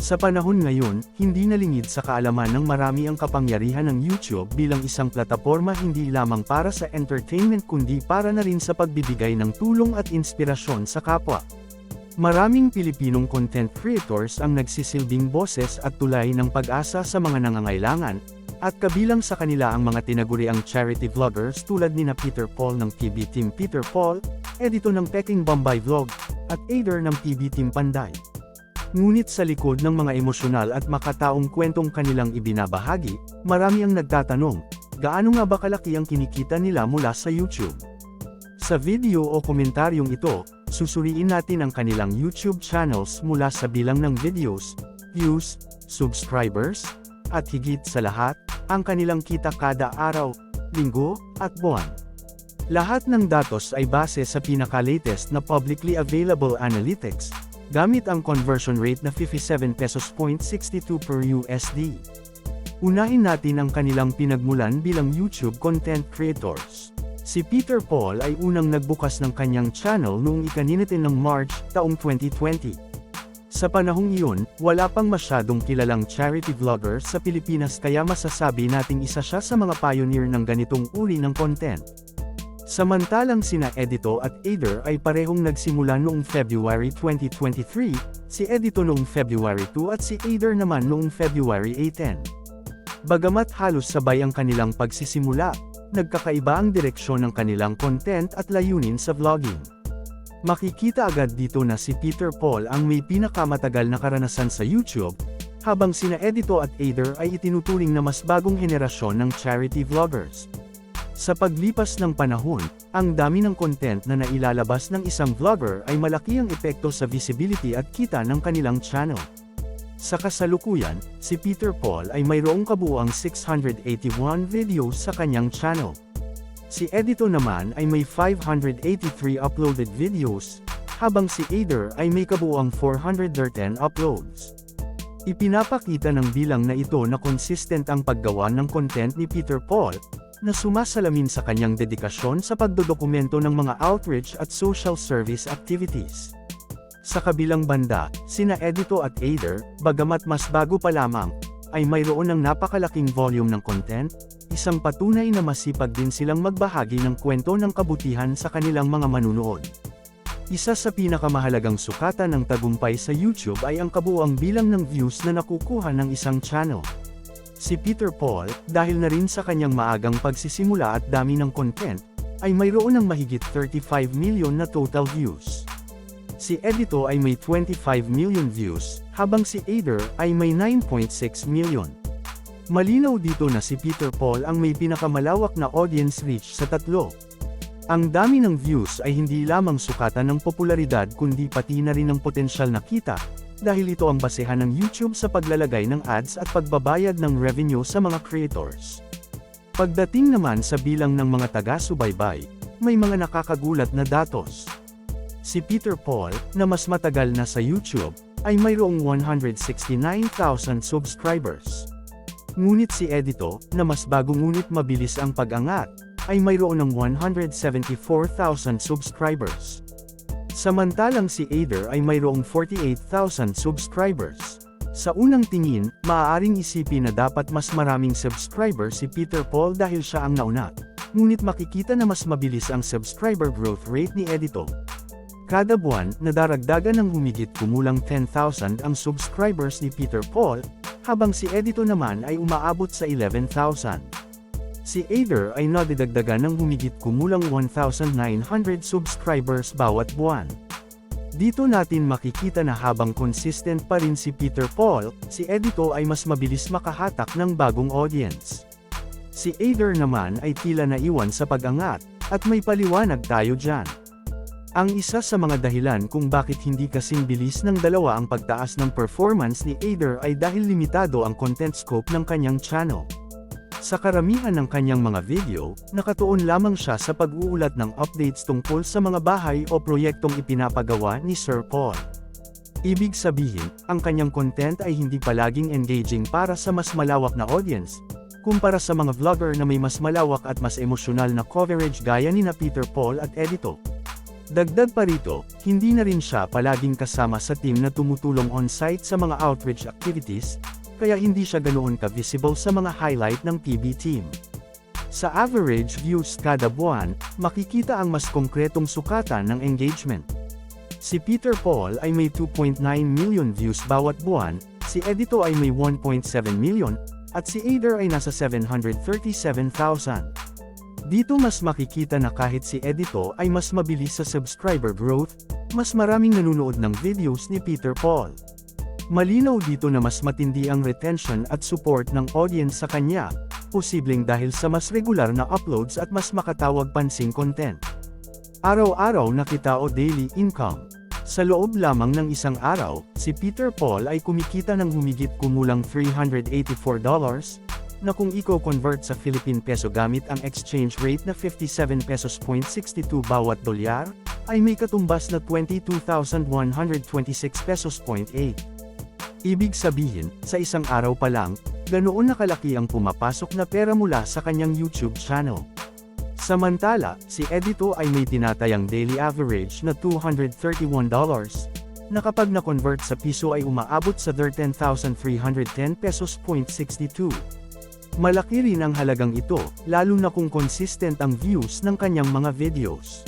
Sa panahon ngayon, hindi nalingid sa kaalaman ng marami ang kapangyarihan ng YouTube bilang isang plataporma hindi lamang para sa entertainment kundi para na rin sa pagbibigay ng tulong at inspirasyon sa kapwa. Maraming Pilipinong content creators ang nagsisilbing boses at tulay ng pag-asa sa mga nangangailangan, at kabilang sa kanila ang mga tinaguriang charity vloggers tulad nina Peter Paul ng PB Team Peter Paul, Edito ng Peking Bombay Vlog, at Aider ng PB Team Panday. Ngunit sa likod ng mga emosyonal at makataong kwentong kanilang ibinabahagi, marami ang nagtatanong, gaano nga ba kalaki ang kinikita nila mula sa YouTube? Sa video o komentaryong ito, susuriin natin ang kanilang YouTube channels mula sa bilang ng videos, views, subscribers, at higit sa lahat, ang kanilang kita kada araw, linggo, at buwan. Lahat ng datos ay base sa pinaka-latest na publicly available analytics, gamit ang conversion rate na 57.62 pesos per USD. Unahin natin ang kanilang pinagmulan bilang YouTube content creators. Si Peter Paul ay unang nagbukas ng kanyang channel noong ika-19 ng March, taong 2020. Sa panahong iyon, wala pang masyadong kilalang charity vlogger sa Pilipinas kaya masasabi nating isa siya sa mga pioneer ng ganitong uri ng content. Samantalang sina Edito at Aider ay parehong nagsimula noong February 2023, si Edito noong February 2 at si Aider naman noong February 10. Bagamat halos sabay ang kanilang pagsisimula, nagkakaiba ang direksyon ng kanilang content at layunin sa vlogging. Makikita agad dito na si Peter Paul ang may pinakamatagal na karanasan sa YouTube, habang sina Edito at Aider ay itinuturing na mas bagong henerasyon ng charity vloggers. Sa paglipas ng panahon, ang dami ng content na nailalabas ng isang vlogger ay malaki ang epekto sa visibility at kita ng kanilang channel. Sa kasalukuyan, si Peter Paul ay mayroong kabuuang 681 videos sa kanyang channel. Si Edito naman ay may 583 uploaded videos, habang si Aider ay may kabuuang 410 uploads. Ipinapakita ng bilang na ito na consistent ang paggawa ng content ni Peter Paul, na sumasalamin sa kanyang dedikasyon sa pagdodokumento ng mga outreach at social service activities. Sa kabilang banda, sina Edito at Aider, bagamat mas bago pa lamang, ay mayroon ng napakalaking volume ng content, isang patunay na masipag din silang magbahagi ng kwento ng kabutihan sa kanilang mga manunood. Isa sa pinakamahalagang sukatan ng tagumpay sa YouTube ay ang kabuuang bilang ng views na nakukuha ng isang channel. Si Peter Paul, dahil na rin sa kanyang maagang pagsisimula at dami ng content, ay mayroon ng mahigit 35 million na total views. Si Edito ay may 25 million views, habang si Aider ay may 9.6 million. Malinaw dito na si Peter Paul ang may pinakamalawak na audience reach sa tatlo. Ang dami ng views ay hindi lamang sukatan ng popularidad kundi pati na rin ng potensyal na kita, dahil ito ang basehan ng YouTube sa paglalagay ng ads at pagbabayad ng revenue sa mga creators. Pagdating naman sa bilang ng mga taga-subaybay, may mga nakakagulat na datos. Si Peter Paul, na mas matagal na sa YouTube, ay mayroong 169,000 subscribers. Ngunit si Edito, na mas bago ngunit mabilis ang pag-angat, ay mayroon ng 174,000 subscribers. Samantalang si Aider ay mayroong 48,000 subscribers. Sa unang tingin, maaaring isipin na dapat mas maraming subscribers si Peter Paul dahil siya ang nauna. Ngunit makikita na mas mabilis ang subscriber growth rate ni Edito. Kada buwan, nadaragdagan ng humigit kumulang 10,000 ang subscribers ni Peter Paul, habang si Edito naman ay umaabot sa 11,000. Si Aider ay nadidagdagan ng humigit kumulang 1,900 subscribers bawat buwan. Dito natin makikita na habang consistent pa rin si Peter Paul, si Edito ay mas mabilis makahatak ng bagong audience. Si Aider naman ay tila naiwan sa pag-angat, at may paliwanag tayo dyan. Ang isa sa mga dahilan kung bakit hindi kasing bilis ng dalawa ang pagtaas ng performance ni Aider ay dahil limitado ang content scope ng kanyang channel. Sa karamihan ng kanyang mga video, nakatuon lamang siya sa pag-uulat ng updates tungkol sa mga bahay o proyektong ipinapagawa ni Sir Paul. Ibig sabihin, ang kanyang content ay hindi palaging engaging para sa mas malawak na audience, kumpara sa mga vlogger na may mas malawak at mas emosyonal na coverage gaya nina Peter Paul at Edito. Dagdag pa rito, hindi na rin siya palaging kasama sa team na tumutulong on-site sa mga outreach activities, kaya hindi siya ganoon ka-visible sa mga highlight ng PB team. Sa average views kada buwan, makikita ang mas konkretong sukatan ng engagement. Si Peter Paul ay may 2.9 million views bawat buwan, si Edito ay may 1.7 million, at si Aider ay nasa 737,000. Dito mas makikita na kahit si Edito ay mas mabilis sa subscriber growth, mas maraming nanonood ng videos ni Peter Paul. Malinaw dito na mas matindi ang retention at support ng audience sa kanya, posibleng dahil sa mas regular na uploads at mas makatawag pansing content. Araw-araw na kita o daily income. Sa loob lamang ng isang araw, si Peter Paul ay kumikita ng humigit kumulang $384, na kung i-convert sa Philippine peso gamit ang exchange rate na 57 pesos.62 bawat dolyar, ay may katumbas na 22,126 pesos.8. Ibig sabihin, sa isang araw pa lang, ganoon na kalaki ang pumapasok na pera mula sa kanyang YouTube channel. Samantala, si Edito ay may tinatayang daily average na $231, na kapag na-convert sa piso ay umaabot sa 13,310 pesos.62. Malaki rin ang halagang ito, lalo na kung consistent ang views ng kanyang mga videos.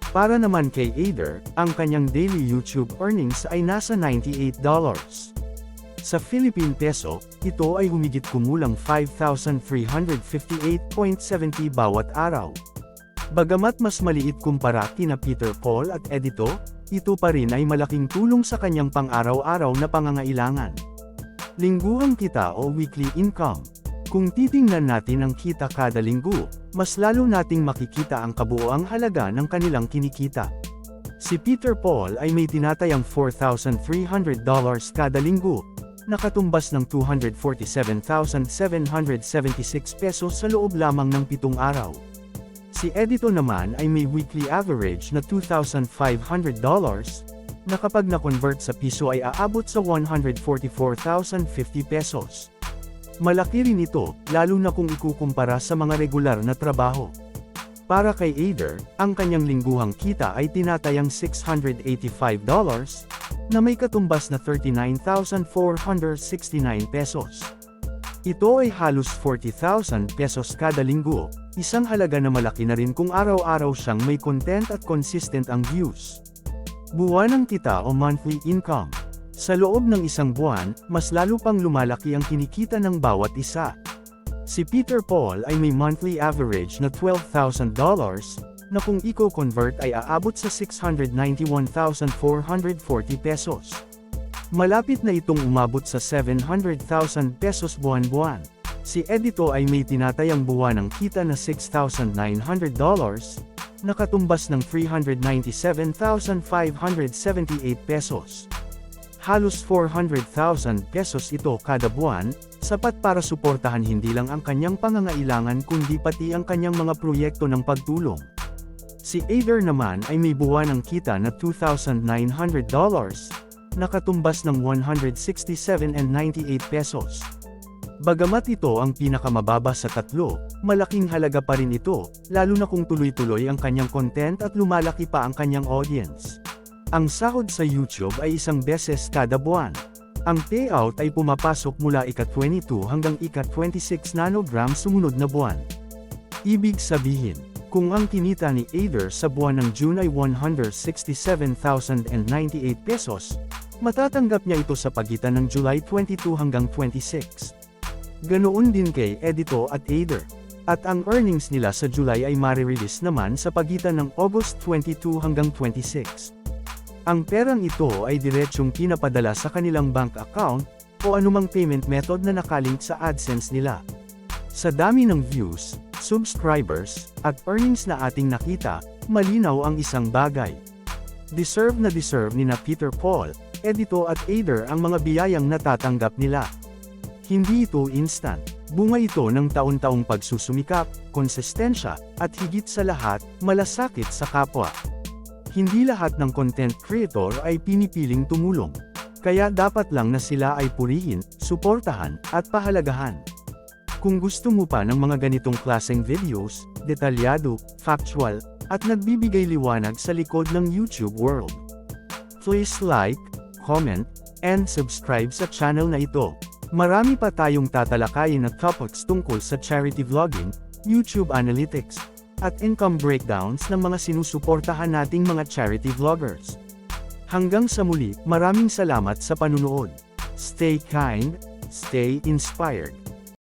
Para naman kay Aider, ang kanyang daily YouTube earnings ay nasa $98. Sa Philippine peso, ito ay humigit kumulang 5,358.70 bawat araw. Bagamat mas maliit kumpara kina Peter Paul at Edito, ito pa rin ay malaking tulong sa kanyang pang-araw-araw na pangangailangan. Lingguhang kita o weekly income. Kung titingnan natin ang kita kada linggo, mas lalo nating makikita ang kabuoang halaga ng kanilang kinikita. Si Peter Paul ay may tinatayang $4,300 kada linggo, nakatumbas ng 247,776 pesos sa loob lamang ng 7 araw. Si Edito naman ay may weekly average na $2,500, na kapag na-convert sa piso ay aabot sa 144,050 pesos. Malaki rin ito, lalo na kung ikukumpara sa mga regular na trabaho. Para kay Aider, ang kanyang lingguhang kita ay tinatayang $685, na may katumbas na 39,469 pesos. Ito ay halos 40,000 pesos kada linggo, isang halaga na malaki na rin kung araw-araw siyang may content at consistent ang views. Buwanang kita o monthly income. Sa loob ng isang buwan, mas lalo pang lumalaki ang kinikita ng bawat isa. Si Peter Paul ay may monthly average na $12,000, na kung i-convert ay aabot sa 691,440 pesos. Malapit na itong umabot sa 700,000 pesos buwan-buwan. Si Edito ay may tinatayang buwanang kita na $6,900, na katumbas ng 397,578 pesos. Halos 400,000 pesos ito kada buwan, sapat para suportahan hindi lang ang kanyang pangangailangan kundi pati ang kanyang mga proyekto ng pagtulong. Si Aider naman ay may buwanang kita na $2,900, na katumbas ng 167.98 pesos. Bagamat ito ang pinakamababa sa tatlo, malaking halaga pa rin ito, lalo na kung tuloy-tuloy ang kanyang content at lumalaki pa ang kanyang audience. Ang sahod sa YouTube ay isang beses kada buwan. Ang payout ay pumapasok mula ika-22 hanggang ika-26 nanogram sumunod na buwan. Ibig sabihin, kung ang kinita ni Aider sa buwan ng June ay 167,098 pesos, matatanggap niya ito sa pagitan ng July 22 hanggang 26. Ganoon din kay Edito at Aider. At ang earnings nila sa July ay marirelease naman sa pagitan ng August 22 hanggang 26. Ang perang ito ay diretsyong pinapadala sa kanilang bank account, o anumang payment method na nakalink sa AdSense nila. Sa dami ng views, subscribers, at earnings na ating nakita, malinaw ang isang bagay. Deserve na deserve ni na Peter Paul, Edito at Aider ang mga biyayang natatanggap nila. Hindi ito instant. Bunga ito ng taon-taong pagsusumikap, konsistensya, at higit sa lahat, malasakit sa kapwa. Hindi lahat ng content creator ay pinipiling tumulong. Kaya dapat lang na sila ay purihin, suportahan, at pahalagahan. Kung gusto mo pa ng mga ganitong klaseng videos, detalyado, factual, at nagbibigay liwanag sa likod ng YouTube world. Please like, comment, and subscribe sa channel na ito. Marami pa tayong tatalakayin na topics tungkol sa charity vlogging, YouTube analytics, at income breakdowns ng mga sinusuportahan nating mga charity vloggers. Hanggang sa muli, maraming salamat sa panunood. Stay kind, stay inspired.